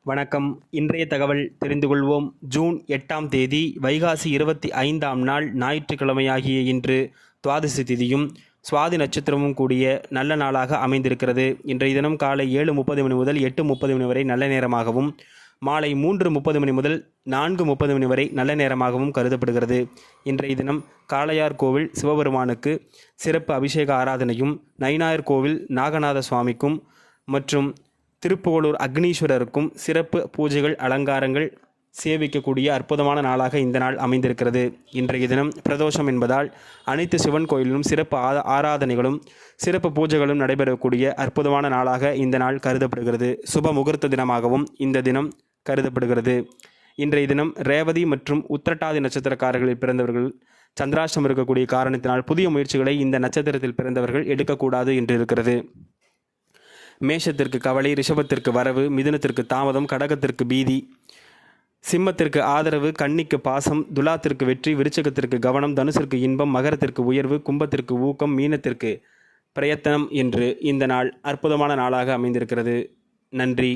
வணக்கம். இன்றைய தகவல் தெரிந்து கொள்வோம். ஜூன் 8ஆம் தேதி வைகாசி 25ஆம் நாள் ஞாயிற்றுக்கிழமையாகிய இன்று துவாதசி திதியும் சுவாதி நட்சத்திரமும் கூடிய நல்ல நாளாக அமைந்திருக்கிறது. இன்றைய தினம் காலை 7:30 மணி முதல் 8:30 மணி வரை நல்ல நேரமாகவும், மாலை 3:30 மணி முதல் 4:30 மணி வரை நல்ல நேரமாகவும் கருதப்படுகிறது. இன்றைய தினம் காளையார் கோவில் சிவபெருமானுக்கு சிறப்பு அபிஷேக ஆராதனையும், நயினாயர் கோவில் நாகநாத சுவாமிக்கும் மற்றும் திருப்புகலூர் அக்னீஸ்வரருக்கும் சிறப்பு பூஜைகள் அலங்காரங்கள் சேவிக்கக்கூடிய அற்புதமான நாளாக இந்த நாள் அமைந்திருக்கிறது. இன்றைய தினம் பிரதோஷம் என்பதால் அனைத்து சிவன் கோயிலிலும் சிறப்பு ஆராதனைகளும் சிறப்பு பூஜைகளும் நடைபெறக்கூடிய அற்புதமான நாளாக இந்த நாள் கருதப்படுகிறது. சுப முகூர்த்த தினமாகவும் இந்த தினம் கருதப்படுகிறது. இன்றைய தினம் ரேவதி மற்றும் உத்திரட்டாதி நட்சத்திரக்காரர்களில் பிறந்தவர்கள் சந்திராஷ்டமம் இருக்கக்கூடிய காரணத்தினால் புதிய முயற்சிகளை இந்த நட்சத்திரத்தில் பிறந்தவர்கள் எடுக்கக்கூடாது என்று இருக்கிறது. மேஷத்திற்கு கவலை, ரிஷபத்திற்கு வரவு, மிதுனத்திற்கு தாமதம், கடகத்திற்கு பீதி, சிம்மத்திற்கு ஆதரவு, கன்னிக்கு பாசம், துலாத்திற்கு வெற்றி, விருச்சகத்திற்கு கவனம், தனுசிற்கு இன்பம், மகரத்திற்கு உயர்வு, கும்பத்திற்கு ஊக்கம், மீனத்திற்கு பிரயத்தனம் என்று இந்த நாள் அற்புதமான நாளாக அமைந்திருக்கிறது. நன்றி.